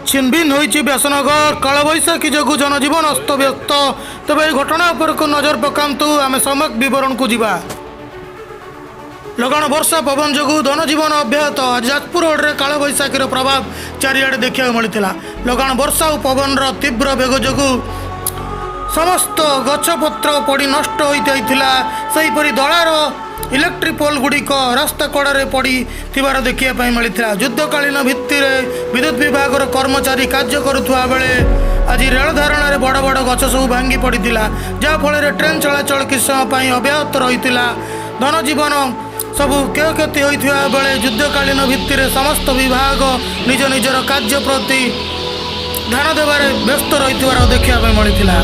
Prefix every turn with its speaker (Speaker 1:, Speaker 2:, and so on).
Speaker 1: छिनभिन होइछि व्यासनगर कालबैशाखी जोगु जनजीवन अस्तव्यस्त। तेज यह घटना पर नजर पकातु आम सम्यक विवरण को जीवा। लगाण वर्षा पवन जोगु जनजीवन अव्याहत। जाजपुर रोड्रे कालबैशाखीर प्रभाव चारिआडे देखा मिलता। लगाण वर्षा और पवन तीव्र बेग जोगु समस्त गछपत्र पड़ी नष्ट होता। सेहीपरि दलार इलेक्ट्रिक पोल गुड़िक रास्ता कड़े पड़ी देखा मिलता। युद्धकालीन भित्ति विद्युत विभाग कर्मचारी कार्य करुवा बेले आज रेल धारणा बड़ बड़ गछ सब भांगी पड़ा, जहाँफल ट्रेन चलाचल किस समय अव्याहत रही। धनजीवन सबू क्षयक्षति होता बेले युद्धकालीन भित्ति समस्त विभाग निज निजर कार्य प्रति ध्यान देवार व्यस्त रही देखा मिलता।